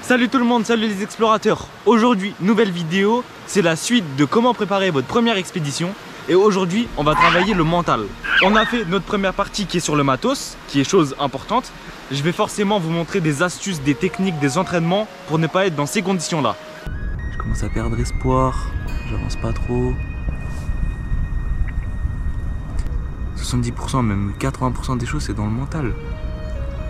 Salut tout le monde, salut les explorateurs. Aujourd'hui, nouvelle vidéo, c'est la suite de comment préparer votre première expédition. Et aujourd'hui, on va travailler le mental. On a fait notre première partie qui est sur le matos, qui est chose importante. Je vais forcément vous montrer des astuces, des techniques, des entraînements pour ne pas être dans ces conditions-là. Je commence à perdre espoir, j'avance pas trop. 70%, même 80% des choses, c'est dans le mental.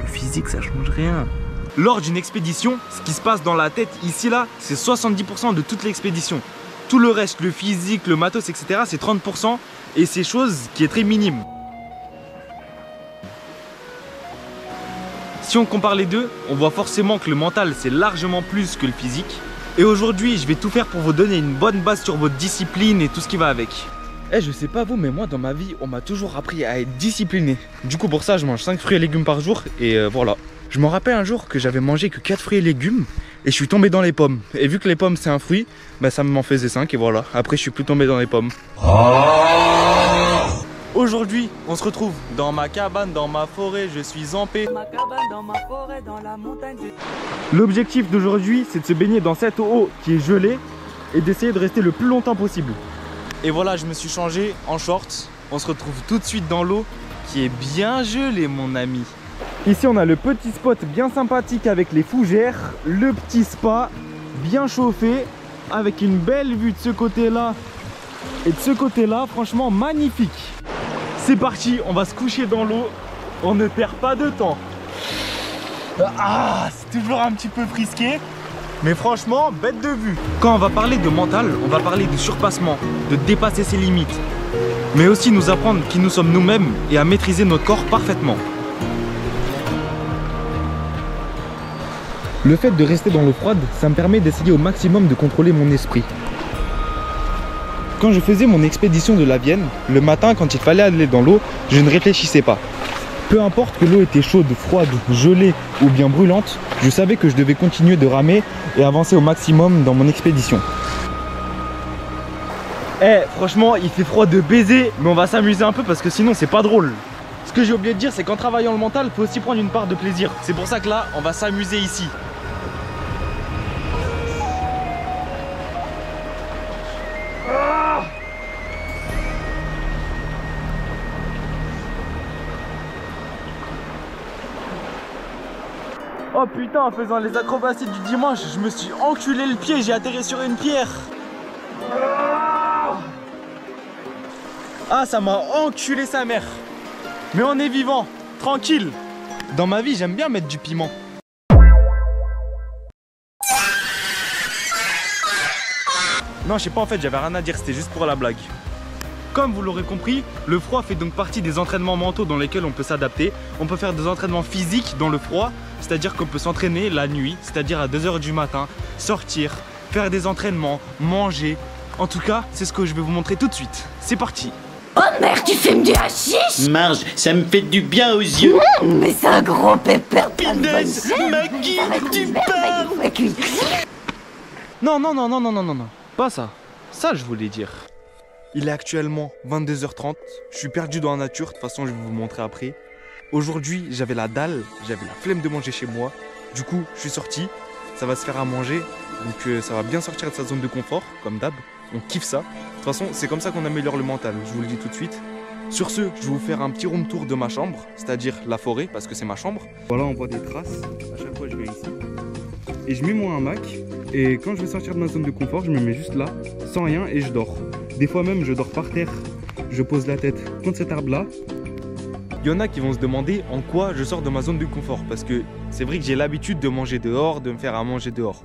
Le physique, ça change rien. Lors d'une expédition, ce qui se passe dans la tête ici là, c'est 70% de toute l'expédition. Tout le reste, le physique, le matos, etc., c'est 30% et c'est chose qui est très minime. Si on compare les deux, on voit forcément que le mental c'est largement plus que le physique. Et aujourd'hui, je vais tout faire pour vous donner une bonne base sur votre discipline et tout ce qui va avec. Je sais pas vous, mais moi dans ma vie, on m'a toujours appris à être discipliné. Du coup, pour ça, je mange 5 fruits et légumes par jour et voilà. Je me rappelle un jour que j'avais mangé que 4 fruits et légumes et je suis tombé dans les pommes. Et vu que les pommes c'est un fruit, bah ça m'en faisait 5 et voilà. Après je suis plus tombé dans les pommes. Aujourd'hui, on se retrouve dans ma cabane, dans ma forêt, je suis en paix. Ma cabane, dans ma forêt, dans la montagne. L'objectif d'aujourd'hui, c'est de se baigner dans cette eau qui est gelée et d'essayer de rester le plus longtemps possible. Et voilà, je me suis changé en shorts. On se retrouve tout de suite dans l'eau qui est bien gelée, mon ami. Ici on a le petit spot bien sympathique avec les fougères, le petit spa bien chauffé avec une belle vue de ce côté là et de ce côté là, franchement magnifique. C'est parti, on va se coucher dans l'eau, on ne perd pas de temps. C'est toujours un petit peu frisqué, mais franchement bête de vue. Quand on va parler de mental, on va parler de surpassement, de dépasser ses limites, mais aussi nous apprendre qui nous sommes nous-mêmes et à maîtriser notre corps parfaitement. Le fait de rester dans l'eau froide, ça me permet d'essayer au maximum de contrôler mon esprit. Quand je faisais mon expédition de la Vienne, le matin quand il fallait aller dans l'eau, je ne réfléchissais pas. Peu importe que l'eau était chaude, froide, gelée ou bien brûlante, je savais que je devais continuer de ramer et avancer au maximum dans mon expédition. Franchement, il fait froid de baiser, mais on va s'amuser un peu parce que sinon c'est pas drôle. Ce que j'ai oublié de dire, c'est qu'en travaillant le mental, il faut aussi prendre une part de plaisir. C'est pour ça que là, on va s'amuser ici. Oh putain, en faisant les acrobaties du dimanche, je me suis enculé le pied, j'ai atterri sur une pierre. Ah, ça m'a enculé sa mère. Mais on est vivant, tranquille. Dans ma vie, j'aime bien mettre du piment. Non, je sais pas, en fait, j'avais rien à dire, c'était juste pour la blague. Comme vous l'aurez compris, le froid fait donc partie des entraînements mentaux dans lesquels on peut s'adapter. On peut faire des entraînements physiques dans le froid, c'est-à-dire qu'on peut s'entraîner la nuit, c'est-à-dire à 2 h du matin, sortir, faire des entraînements, manger. En tout cas, c'est ce que je vais vous montrer tout de suite. C'est parti. Oh merde, tu fumes du hashish? Marge, ça me fait du bien aux yeux. Mais c'est un gros pépère. Punaise, Maggie, tu parles. Non, pas ça. Ça, je voulais dire. Il est actuellement 22 h 30. Je suis perdu dans la nature. De toute façon, je vais vous montrer après. Aujourd'hui, j'avais la dalle. J'avais la flemme de manger chez moi. Du coup, je suis sorti. Ça va se faire à manger. Donc, ça va bien sortir de sa zone de confort, comme d'hab. On kiffe ça. De toute façon, c'est comme ça qu'on améliore le mental. Je vous le dis tout de suite. Sur ce, je vais vous faire un petit room tour de ma chambre. C'est-à-dire la forêt, parce que c'est ma chambre. Voilà, on voit des traces. À chaque fois, je viens ici. Et je mets mon hamac. Et quand je vais sortir de ma zone de confort, je me mets juste là, sans rien, et je dors. Des fois même, je dors par terre. Je pose la tête contre cet arbre-là. Il y en a qui vont se demander en quoi je sors de ma zone de confort. Parce que c'est vrai que j'ai l'habitude de manger dehors, de me faire à manger dehors.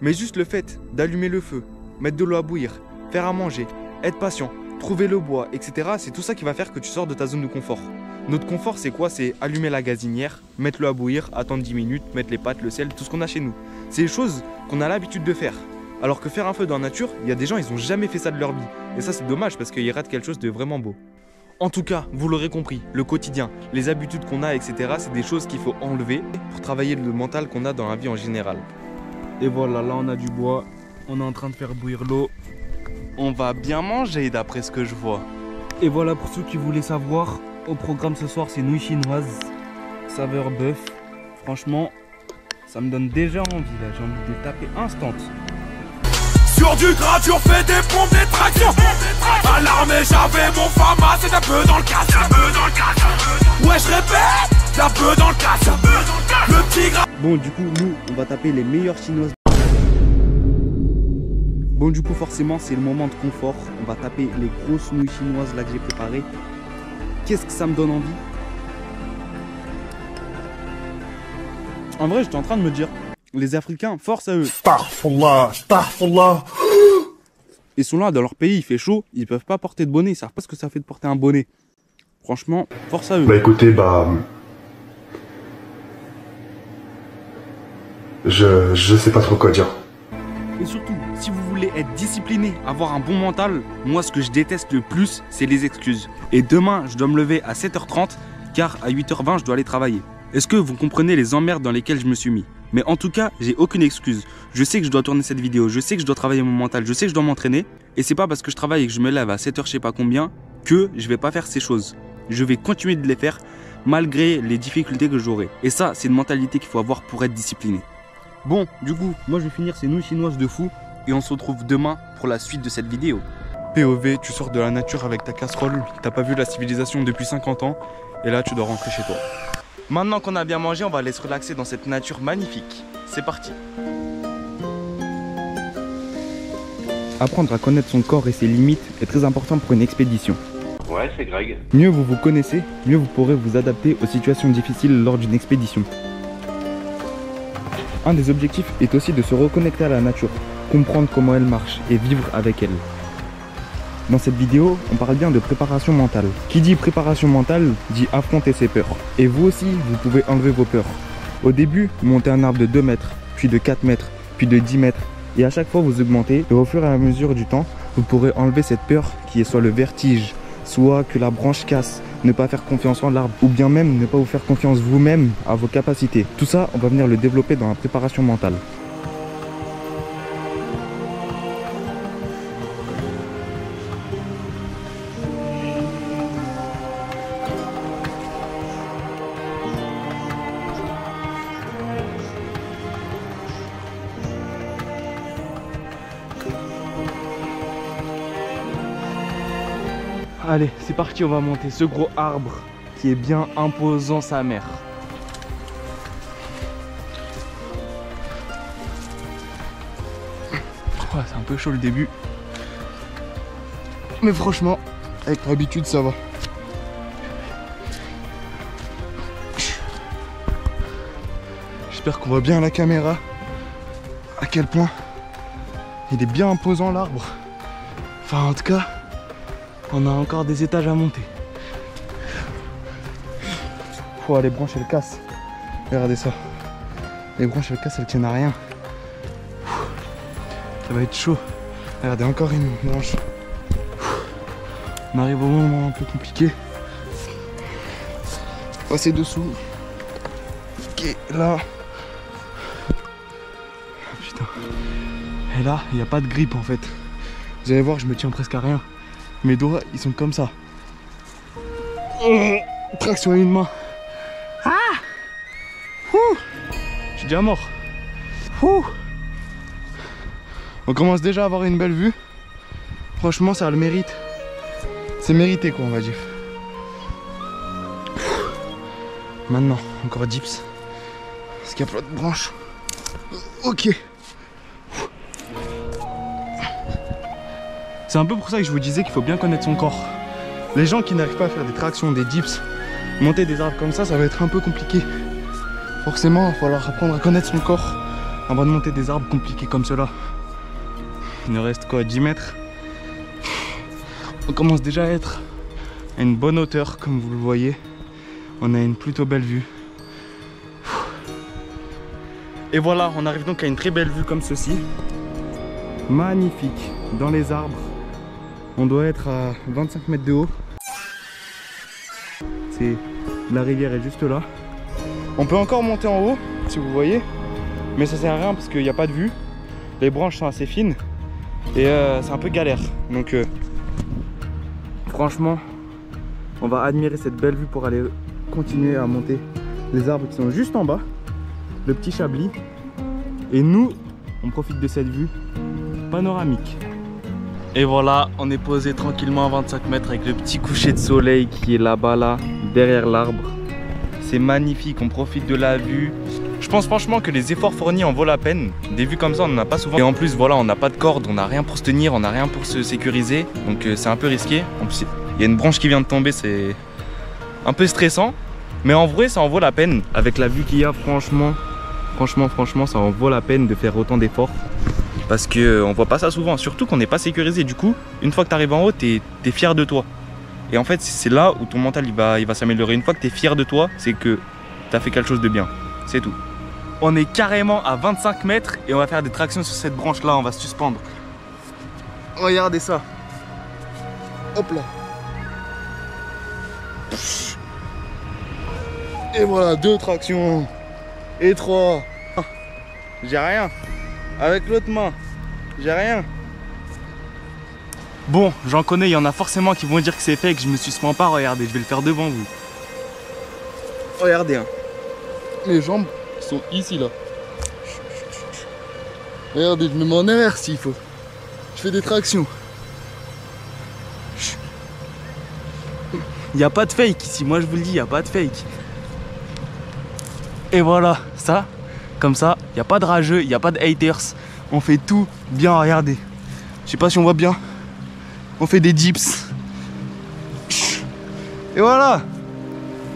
Mais juste le fait d'allumer le feu, mettre de l'eau à bouillir, faire à manger, être patient, trouver le bois, etc. C'est tout ça qui va faire que tu sors de ta zone de confort. Notre confort, c'est quoi? C'est allumer la gazinière, mettre l'eau à bouillir, attendre 10 minutes, mettre les pâtes, le sel, tout ce qu'on a chez nous. C'est des choses qu'on a l'habitude de faire. Alors que faire un feu dans la nature, il y a des gens, ils n'ont jamais fait ça de leur vie. Et ça, c'est dommage parce qu'ils ratent quelque chose de vraiment beau. En tout cas, vous l'aurez compris, le quotidien, les habitudes qu'on a, etc. c'est des choses qu'il faut enlever pour travailler le mental qu'on a dans la vie en général. Et voilà, là on a du bois, on est en train de faire bouillir l'eau. On va bien manger d'après ce que je vois. Et voilà, pour ceux qui voulaient savoir, au programme ce soir c'est nouilles chinoises, saveur bœuf. Franchement, ça me donne déjà envie là, j'ai envie de les taper instant. Sur du gradure, fais des pompes, des tractions. À l'armée, j'avais mon fama, c'est un peu dans le casse. Ouais, je répète, la peu dans le casse. Le petit gras. Bon, du coup, nous, on va taper les meilleures chinoises. Bon, du coup, forcément, c'est le moment de confort. On va taper les grosses nouilles chinoises là que j'ai préparées. Qu'est-ce que ça me donne envie? En vrai, j'étais en train de me dire, les Africains, force à eux. Ils sont là, dans leur pays, il fait chaud, ils peuvent pas porter de bonnet, ils savent pas ce que ça fait de porter un bonnet. Franchement, force à eux. Bah écoutez, je sais pas trop quoi dire. Et surtout, si vous voulez être discipliné, avoir un bon mental, moi ce que je déteste le plus, c'est les excuses. Et demain, je dois me lever à 7h30, car à 8h20, je dois aller travailler. Est-ce que vous comprenez les emmerdes dans lesquelles je me suis mis? Mais en tout cas, j'ai aucune excuse. Je sais que je dois tourner cette vidéo, je sais que je dois travailler mon mental, je sais que je dois m'entraîner. Et c'est pas parce que je travaille et que je me lève à 7h je sais pas combien, que je vais pas faire ces choses. Je vais continuer de les faire, malgré les difficultés que j'aurai. Et ça, c'est une mentalité qu'il faut avoir pour être discipliné. Bon, du coup, moi je vais finir ces nouilles chinoises de fou et on se retrouve demain pour la suite de cette vidéo. POV, tu sors de la nature avec ta casserole, t'as pas vu la civilisation depuis 50 ans et là tu dois rentrer chez toi. Maintenant qu'on a bien mangé, on va aller se relaxer dans cette nature magnifique. C'est parti. Apprendre à connaître son corps et ses limites est très important pour une expédition. Ouais, c'est Greg. Mieux vous vous connaissez, mieux vous pourrez vous adapter aux situations difficiles lors d'une expédition. Un des objectifs est aussi de se reconnecter à la nature, comprendre comment elle marche et vivre avec elle. Dans cette vidéo, on parle bien de préparation mentale. Qui dit préparation mentale, dit affronter ses peurs. Et vous aussi, vous pouvez enlever vos peurs. Au début, montez un arbre de 2 mètres, puis de 4 mètres, puis de 10 mètres. Et à chaque fois, vous augmentez. Et au fur et à mesure du temps, vous pourrez enlever cette peur qui est soit le vertige, soit que la branche casse, ne pas faire confiance en l'arbre, ou bien même ne pas vous faire confiance vous-même à vos capacités. Tout ça, on va venir le développer dans la préparation mentale. Allez, c'est parti, on va monter ce gros arbre qui est bien imposant sa mère. Oh, c'est un peu chaud le début. Mais franchement, avec l'habitude, ça va. J'espère qu'on voit bien à la caméra à quel point il est bien imposant l'arbre. Enfin, en tout cas, on a encore des étages à monter. Oh, les branches elles cassent. Regardez ça. Les branches elles cassent, elles tiennent à rien. Ça va être chaud. Regardez, encore une branche. On arrive au moment un peu compliqué. Passer dessous. Ok, là. Oh, putain. Et là, il n'y a pas de grippe en fait. Vous allez voir, je me tiens presque à rien. Mes doigts, ils sont comme ça. Traction à une main. Ah! Je suis déjà mort. On commence déjà à avoir une belle vue. Franchement, ça a le mérite. C'est mérité quoi, on va dire. Maintenant, encore dips. Parce qu'il y a plein de branches. Ok. C'est un peu pour ça que je vous disais qu'il faut bien connaître son corps. Les gens qui n'arrivent pas à faire des tractions, des dips, monter des arbres comme ça, ça va être un peu compliqué. Forcément, il va falloir apprendre à connaître son corps avant de monter des arbres compliqués comme cela. Il nous reste quoi, 10 mètres. On commence déjà à être à une bonne hauteur, comme vous le voyez. On a une plutôt belle vue. Et voilà, on arrive donc à une très belle vue comme ceci. Magnifique, dans les arbres. On doit être à 25 mètres de haut. La rivière est juste là. On peut encore monter en haut, si vous voyez. Mais ça sert à rien parce qu'il n'y a pas de vue. Les branches sont assez fines. Et c'est un peu galère. Donc franchement, on va admirer cette belle vue pour aller continuer à monter les arbres qui sont juste en bas. le petit Chablis. Et nous, on profite de cette vue panoramique. Et voilà, on est posé tranquillement à 25 mètres avec le petit coucher de soleil qui est là-bas, là, derrière l'arbre. C'est magnifique, on profite de la vue. Je pense franchement que les efforts fournis en vaut la peine. Des vues comme ça, on n'en a pas souvent. Et en plus, voilà, on n'a pas de corde, on n'a rien pour se tenir, on n'a rien pour se sécuriser. Donc c'est un peu risqué. En plus, il y a une branche qui vient de tomber, c'est un peu stressant. Mais en vrai, ça en vaut la peine. Avec la vue qu'il y a, franchement, ça en vaut la peine de faire autant d'efforts. Parce qu'on voit pas ça souvent, surtout qu'on n'est pas sécurisé. Du coup, une fois que tu arrives en haut, tu es fier de toi. Et en fait, c'est là où ton mental il va s'améliorer. Une fois que tu es fier de toi, c'est que tu as fait quelque chose de bien. C'est tout. On est carrément à 25 mètres et on va faire des tractions sur cette branche-là. On va se suspendre. Regardez ça. Hop là. Et voilà, 2 tractions. Et 3. J'ai rien. Avec l'autre main, j'ai rien. Bon, j'en connais, il y en a forcément qui vont dire que c'est fake, je me suspends pas, regardez, je vais le faire devant vous. Regardez, hein. Mes jambes sont ici, là. Regardez, je me mets en arrière s'il faut. Je fais des tractions. Il n'y a pas de fake ici, moi je vous le dis, il n'y a pas de fake. Et voilà, ça. Comme ça, il n'y a pas de rageux, il n'y a pas de haters. On fait tout bien, regardez. Je sais pas si on voit bien. On fait des dips. Et voilà.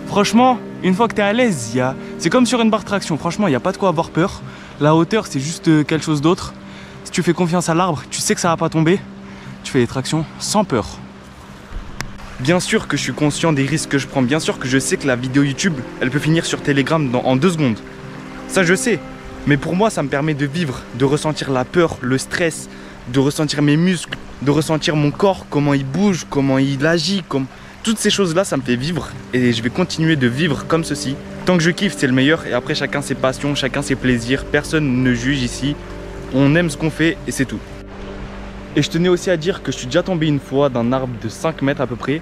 Franchement, une fois que tu es à l'aise, c'est comme sur une barre de traction. Franchement, il n'y a pas de quoi avoir peur. La hauteur, c'est juste quelque chose d'autre. Si tu fais confiance à l'arbre, tu sais que ça va pas tomber. Tu fais des tractions sans peur. Bien sûr que je suis conscient des risques que je prends. Bien sûr que je sais que la vidéo YouTube, elle peut finir sur Telegram en 2 secondes. Ça je sais, mais pour moi ça me permet de vivre, de ressentir la peur, le stress, de ressentir mes muscles, de ressentir mon corps, comment il bouge, comment il agit, toutes ces choses là ça me fait vivre et je vais continuer de vivre comme ceci. Tant que je kiffe c'est le meilleur et après chacun ses passions, chacun ses plaisirs, personne ne juge ici, on aime ce qu'on fait et c'est tout. Et je tenais aussi à dire que je suis déjà tombé une fois d'un arbre de 5 mètres à peu près.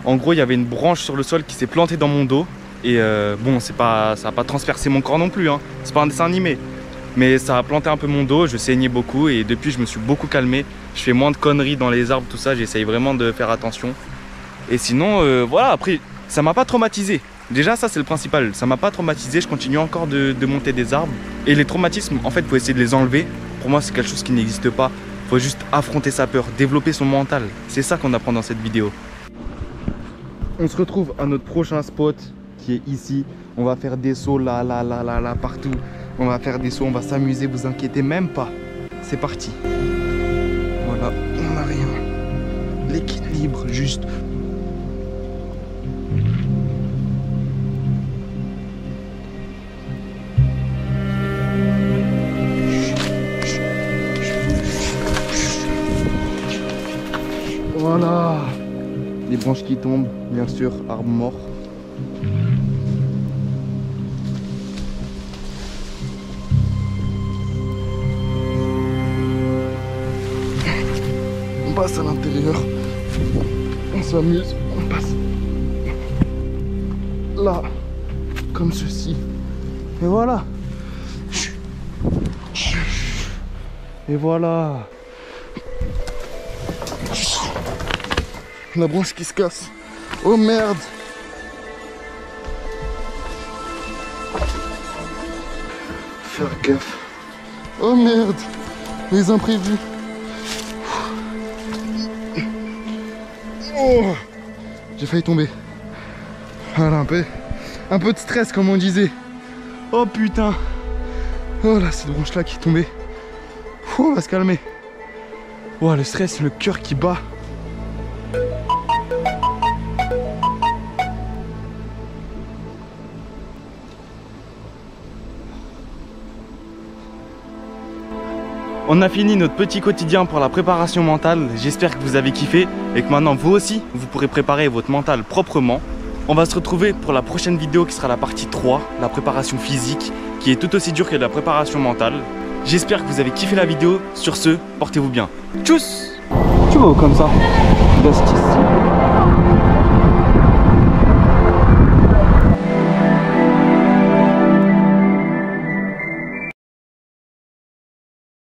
En gros il y avait une branche sur le sol qui s'est plantée dans mon dos. Et bon, ça n'a pas transpercé mon corps non plus, hein. C'est pas un dessin animé. Mais ça a planté un peu mon dos, je saignais beaucoup et depuis je me suis beaucoup calmé. Je fais moins de conneries dans les arbres, tout ça, j'essaye vraiment de faire attention. Et sinon, voilà, après, ça m'a pas traumatisé. Déjà, ça c'est le principal, ça m'a pas traumatisé, je continue encore de monter des arbres. Et les traumatismes, en fait, il faut essayer de les enlever. Pour moi, c'est quelque chose qui n'existe pas. Il faut juste affronter sa peur, développer son mental. C'est ça qu'on apprend dans cette vidéo. On se retrouve à notre prochain spot. Qui est ici, on va faire des sauts là, partout. On va faire des sauts, on va s'amuser, vous inquiétez même pas. C'est parti. Voilà, on n'a rien. L'équilibre, juste. Voilà. Les branches qui tombent, bien sûr, arbre mort. On passe à l'intérieur, on s'amuse, on passe là, comme ceci, et voilà, et voilà, la branche qui se casse, oh merde, faire gaffe, oh merde, les imprévus. Oh, j'ai failli tomber. Voilà, un peu de stress comme on disait. Oh putain. Oh là, cette branche là qui est tombée. On va se calmer. Oh, le stress, le cœur qui bat. On a fini notre petit quotidien pour la préparation mentale. J'espère que vous avez kiffé et que maintenant vous aussi, vous pourrez préparer votre mental proprement. On va se retrouver pour la prochaine vidéo qui sera la partie 3, la préparation physique, qui est tout aussi dure que la préparation mentale. J'espère que vous avez kiffé la vidéo. Sur ce, portez-vous bien. Tchuss! Tu vois comme ça, d'astuce.